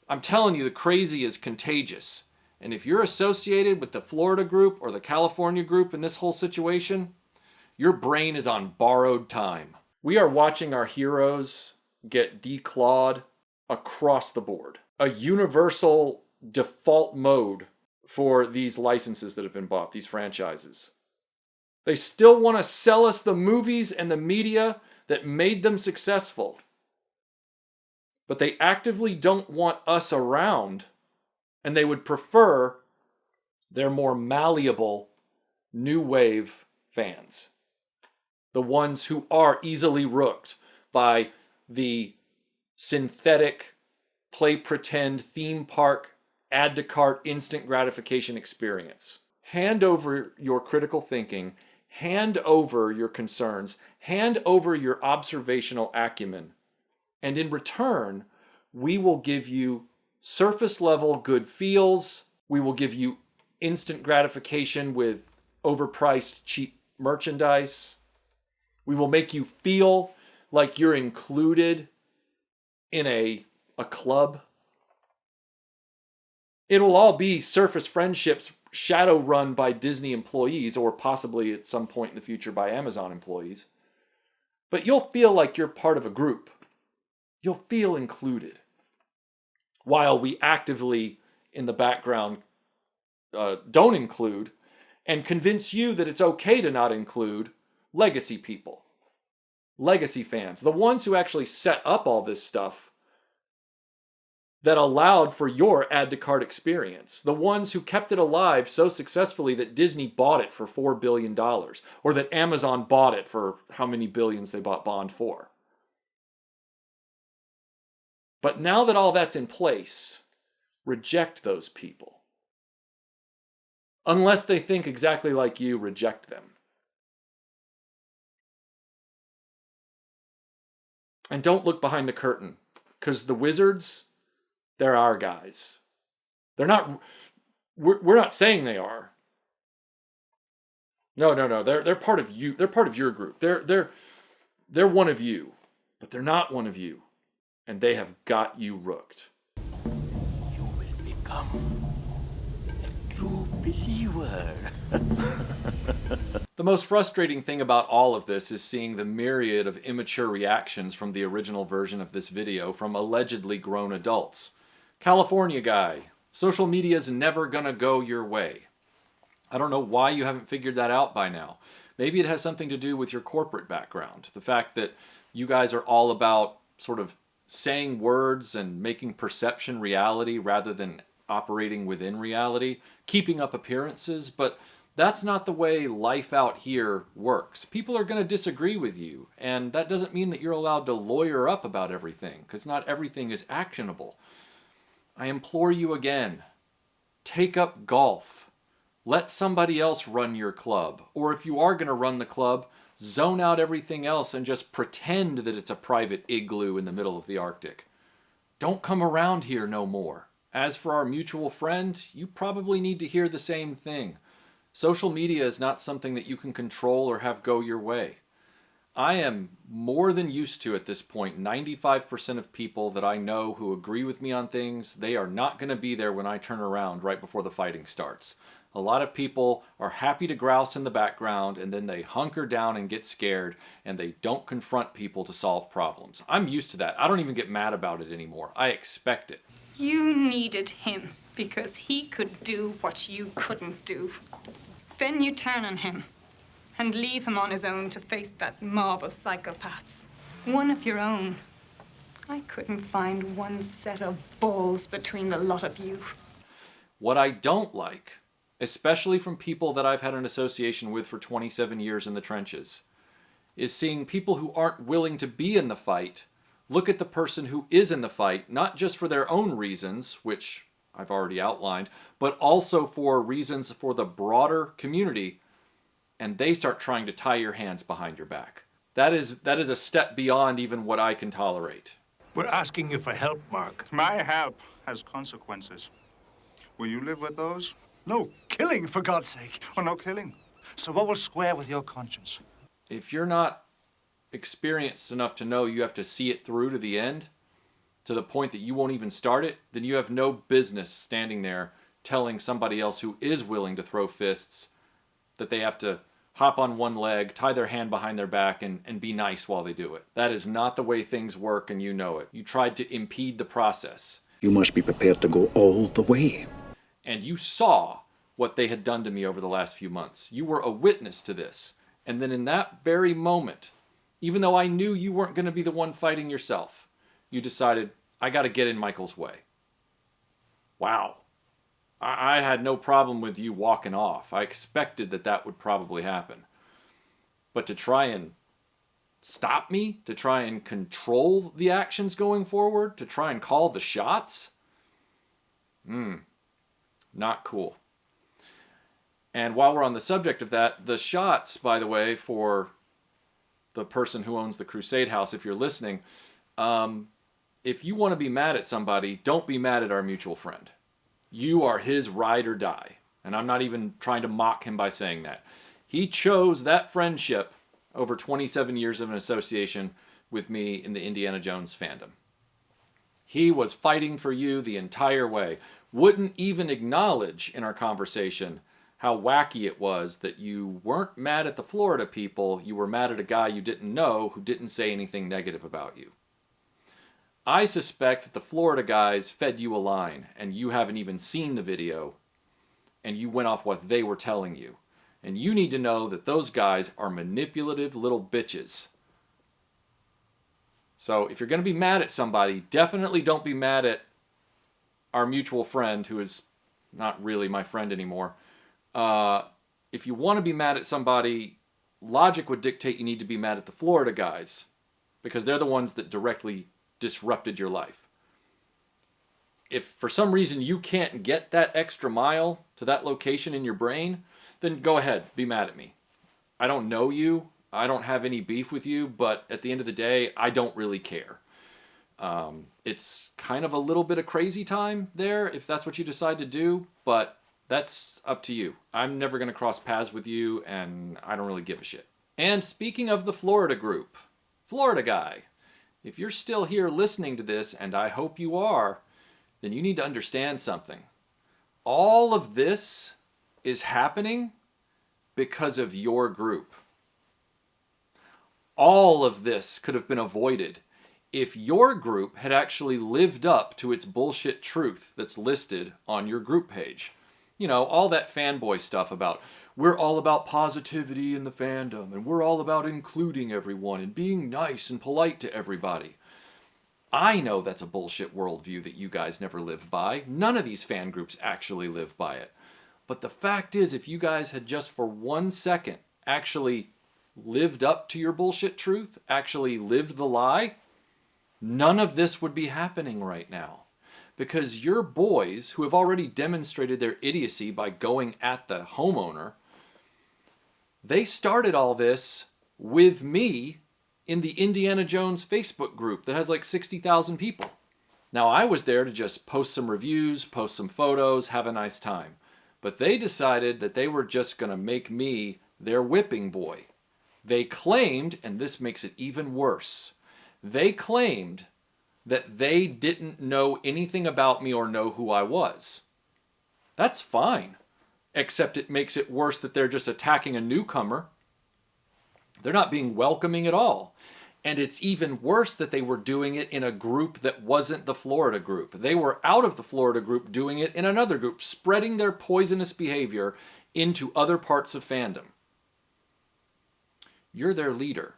I'm telling you, the crazy is contagious. And if you're associated with the Florida group or the California group in this whole situation, your brain is on borrowed time. We are watching our heroes get declawed across the board. A universal default mode for these licenses that have been bought, these franchises. They still want to sell us the movies and the media that made them successful. But they actively don't want us around, and they would prefer their more malleable new wave fans. The ones who are easily rooked by the synthetic, play pretend, theme park, add to cart, instant gratification experience. Hand over your critical thinking, hand over your concerns, hand over your observational acumen, and in return, we will give you surface level good feels. We will give you instant gratification with overpriced cheap merchandise. We will make you feel like you're included in a club. It'll all be surface friendships shadow run by Disney employees, or possibly at some point in the future by Amazon employees. But you'll feel like you're part of a group. You'll feel included. While we actively, in the background, don't include, and convince you that it's okay to not include legacy people. Legacy fans. The ones who actually set up all this stuff that allowed for your add to cart experience. The ones who kept it alive so successfully that Disney bought it for $4 billion. Or that Amazon bought it for how many billions they bought Bond for. But now that all that's in place, reject those people. Unless they think exactly like you, reject them. And don't look behind the curtain, because the wizards, they're our guys. They're not, we're not saying they are. No. They're part of you. They're part of your group. They're one of you, but they're not one of you. And they have got you rooked. You will become a true believer. The most frustrating thing about all of this is seeing the myriad of immature reactions from the original version of this video from allegedly grown adults. California guy, social media's never gonna go your way. I don't know why you haven't figured that out by now. Maybe it has something to do with your corporate background. The fact that you guys are all about sort of saying words and making perception reality rather than operating within reality, keeping up appearances, but that's not the way life out here works. People are going to disagree with you, and that doesn't mean that you're allowed to lawyer up about everything, because not everything is actionable. I implore you again, take up golf. Let somebody else run your club, or if you are going to run the club, zone out everything else and just pretend that it's a private igloo in the middle of the Arctic. Don't come around here no more. As for our mutual friend, you probably need to hear the same thing. Social media is not something that you can control or have go your way. I am more than used to at this point. 95% of people that I know who agree with me on things, they are not going to be there when I turn around right before the fighting starts. A lot of people are happy to grouse in the background, and then they hunker down and get scared, and they don't confront people to solve problems. I'm used to that. I don't even get mad about it anymore. I expect it. You needed him because he could do what you couldn't do. Then you turn on him and leave him on his own to face that mob of psychopaths. One of your own. I couldn't find one set of balls between the lot of you. What I don't like, especially from people that I've had an association with for 27 years in the trenches, is seeing people who aren't willing to be in the fight look at the person who is in the fight, not just for their own reasons, which I've already outlined, but also for reasons for the broader community, and they start trying to tie your hands behind your back. That is a step beyond even what I can tolerate. We're asking you for help, Mark. My help has consequences. Will you live with those? No killing, for God's sake. Oh, no killing. So what will square with your conscience? If you're not experienced enough to know you have to see it through to the end, to the point that you won't even start it, then you have no business standing there telling somebody else who is willing to throw fists that they have to hop on one leg, tie their hand behind their back, and be nice while they do it. That is not the way things work, and you know it. You tried to impede the process. You must be prepared to go all the way. And you saw what they had done to me over the last few months. You were a witness to this. And then in that very moment, even though I knew you weren't going to be the one fighting yourself, you decided, I got to get in Michael's way. Wow. I had no problem with you walking off. I expected that would probably happen. But to try and stop me, to try and control the actions going forward, to try and call the shots, not cool. And while we're on the subject of that, the shots, by the way, for the person who owns the Crusade House, if you're listening, if you want to be mad at somebody, don't be mad at our mutual friend. You are his ride or die. And I'm not even trying to mock him by saying that. He chose that friendship over 27 years of an association with me in the Indiana Jones fandom. He was fighting for you the entire way. Wouldn't even acknowledge in our conversation how wacky it was that you weren't mad at the Florida people, you were mad at a guy you didn't know who didn't say anything negative about you. I suspect that the Florida guys fed you a line, and you haven't even seen the video, and you went off what they were telling you. And you need to know that those guys are manipulative little bitches. So if you're going to be mad at somebody, definitely don't be mad at our mutual friend, who is not really my friend anymore. If you want to be mad at somebody, logic would dictate you need to be mad at the Florida guys, because they're the ones that directly disrupted your life. If for some reason you can't get that extra mile to that location in your brain, then go ahead, be mad at me. I don't know you, I don't have any beef with you, but at the end of the day, I don't really care. It's kind of a little bit of crazy time there, if that's what you decide to do, but that's up to you. I'm never going to cross paths with you, and I don't really give a shit. And speaking of the Florida group, Florida guy, if you're still here listening to this, and I hope you are, then you need to understand something. All of this is happening because of your group. All of this could have been avoided if your group had actually lived up to its bullshit truth that's listed on your group page. You know, all that fanboy stuff about, we're all about positivity in the fandom, and we're all about including everyone and being nice and polite to everybody. I know that's a bullshit worldview that you guys never live by. None of these fan groups actually live by it. But the fact is, if you guys had just for 1 second actually lived up to your bullshit truth, actually lived the lie, none of this would be happening right now. Because your boys, who have already demonstrated their idiocy by going at the homeowner, they started all this with me in the Indiana Jones Facebook group that has like 60,000 people. Now, I was there to just post some reviews, post some photos, have a nice time. But they decided that they were just going to make me their whipping boy. They claimed, and this makes it even worse, they claimed that they didn't know anything about me or know who I was. That's fine, except it makes it worse that they're just attacking a newcomer. They're not being welcoming at all. And it's even worse that they were doing it in a group that wasn't the Florida group. They were out of the Florida group doing it in another group, spreading their poisonous behavior into other parts of fandom. You're their leader.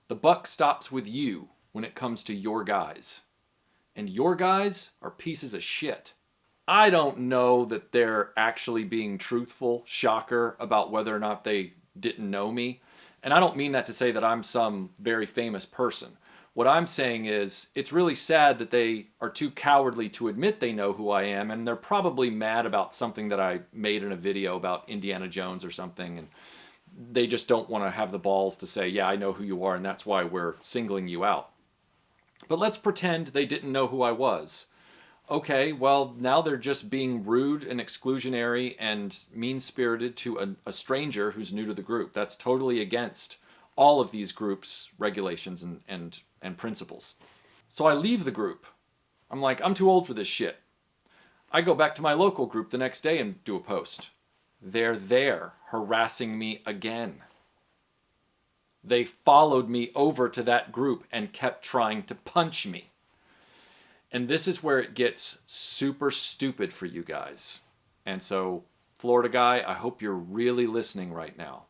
The buck stops with you when it comes to your guys. And your guys are pieces of shit. I don't know that they're actually being truthful, shocker, about whether or not they didn't know me. And I don't mean that to say that I'm some very famous person. What I'm saying is, it's really sad that they are too cowardly to admit they know who I am, and they're probably mad about something that I made in a video about Indiana Jones or something, and they just don't want to have the balls to say, yeah, I know who you are, and that's why we're singling you out. But let's pretend they didn't know who I was. Okay, well, now they're just being rude and exclusionary and mean-spirited to a stranger who's new to the group. That's totally against all of these groups' regulations and principles. So I leave the group. I'm like, I'm too old for this shit. I go back to my local group the next day and do a post. They're there, harassing me again. They followed me over to that group and kept trying to punch me. And this is where it gets super stupid for you guys. And so, Florida guy, I hope you're really listening right now.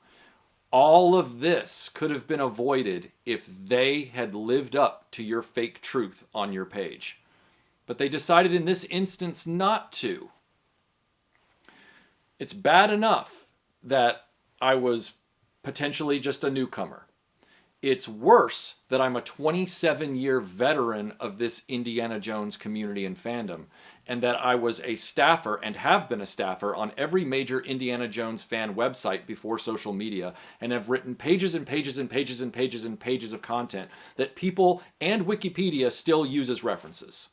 All of this could have been avoided if they had lived up to your fake truth on your page. But they decided in this instance not to. It's bad enough that I was potentially just a newcomer. It's worse that I'm a 27-year veteran of this Indiana Jones community and fandom, and that I was a staffer and have been a staffer on every major Indiana Jones fan website before social media, and have written pages and pages and pages and pages and pages of content that people and Wikipedia still use as references.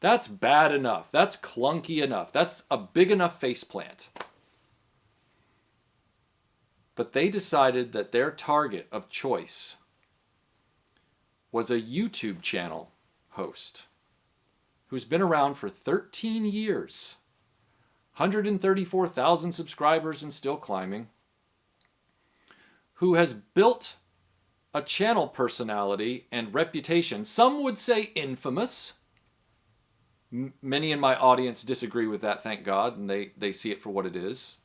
That's bad enough. That's clunky enough. That's a big enough faceplant. But they decided that their target of choice was a YouTube channel host who's been around for 13 years, 134,000 subscribers and still climbing, who has built a channel personality and reputation, some would say infamous. Many in my audience disagree with that, thank God, and they see it for what it is.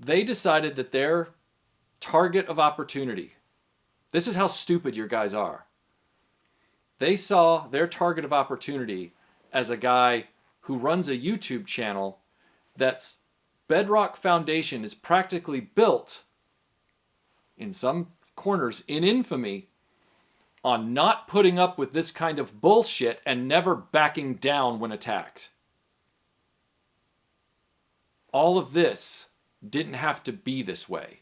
They decided that their target of opportunity, this is how stupid your guys are. They saw their target of opportunity as a guy who runs a YouTube channel that's bedrock foundation is practically built, in some corners, in infamy, on not putting up with this kind of bullshit and never backing down when attacked. All of this didn't have to be this way.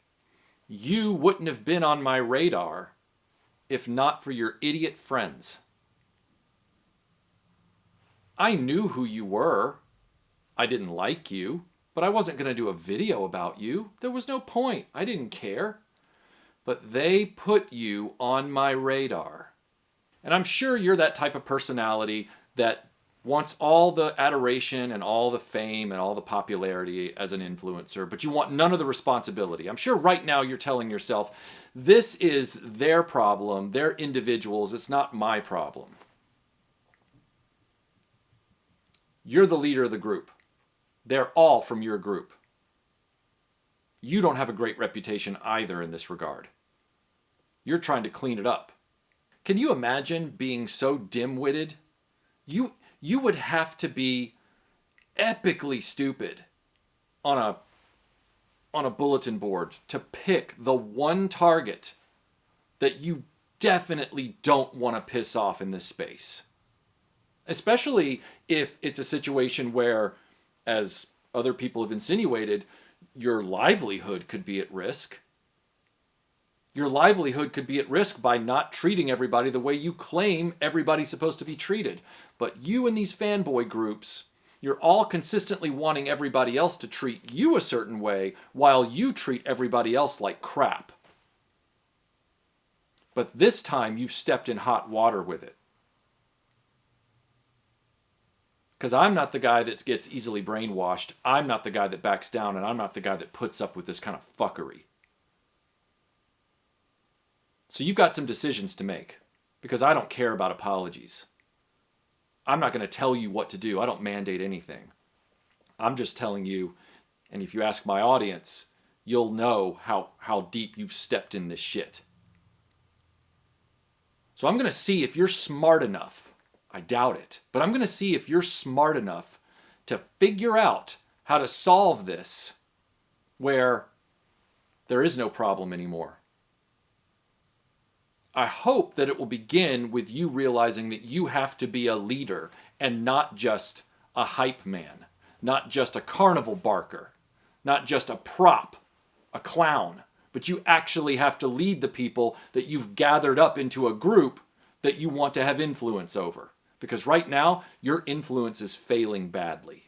You wouldn't have been on my radar if not for your idiot friends. I knew who you were. I didn't like you, but I wasn't going to do a video about you. There was no point. I didn't care. But they put you on my radar. And I'm sure you're that type of personality that wants all the adoration and all the fame and all the popularity as an influencer, but you want none of the responsibility. I'm sure right now you're telling yourself, this is their problem, they're individuals, it's not my problem. You're the leader of the group. They're all from your group. You don't have a great reputation either in this regard. You're trying to clean it up. Can you imagine being so dim-witted? You would have to be epically stupid on a bulletin board to pick the one target that you definitely don't want to piss off in this space. Especially if it's a situation where, as other people have insinuated, your livelihood could be at risk. Your livelihood could be at risk by not treating everybody the way you claim everybody's supposed to be treated. But you and these fanboy groups You're all consistently wanting everybody else to treat you a certain way while you treat everybody else like crap. But this time you've stepped in hot water with it. Because I'm not the guy that gets easily brainwashed. I'm not the guy that backs down, and I'm not the guy that puts up with this kind of fuckery. So you've got some decisions to make, because I don't care about apologies. I'm not going to tell you what to do. I don't mandate anything. I'm just telling you, and if you ask my audience, you'll know how deep you've stepped in this shit. So I'm going to see if you're smart enough. I doubt it, but I'm going to see if you're smart enough to figure out how to solve this where there is no problem anymore. I hope that it will begin with you realizing that you have to be a leader and not just a hype man, not just a carnival barker, not just a prop, a clown, but you actually have to lead the people that you've gathered up into a group that you want to have influence over. Because right now, your influence is failing badly.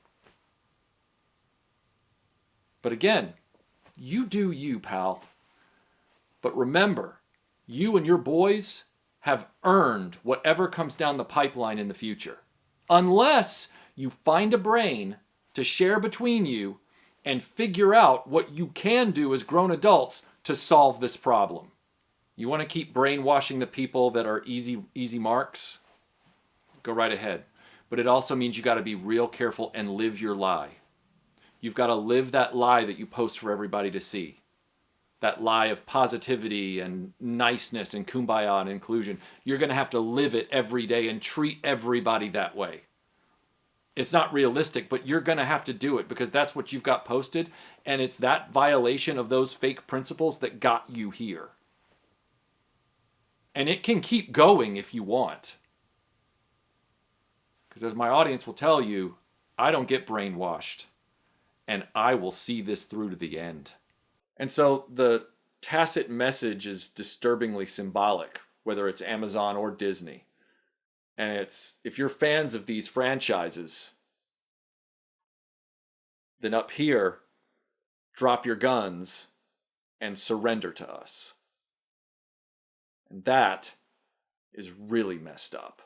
But again, you do you, pal. But remember, you and your boys have earned whatever comes down the pipeline in the future. Unless you find a brain to share between you and figure out what you can do as grown adults to solve this problem. You want to keep brainwashing the people that are easy marks? Go right ahead. But it also means you got to be real careful and live your lie. You've got to live that lie that you post for everybody to see. That lie of positivity and niceness and kumbaya and inclusion. You're going to have to live it every day and treat everybody that way. It's not realistic, but you're going to have to do it because that's what you've got posted, and it's that violation of those fake principles that got you here. And it can keep going if you want. Because as my audience will tell you, I don't get brainwashed. And I will see this through to the end. And so the tacit message is disturbingly symbolic, whether it's Amazon or Disney. And it's, if you're fans of these franchises, then up here, drop your guns and surrender to us. And that is really messed up.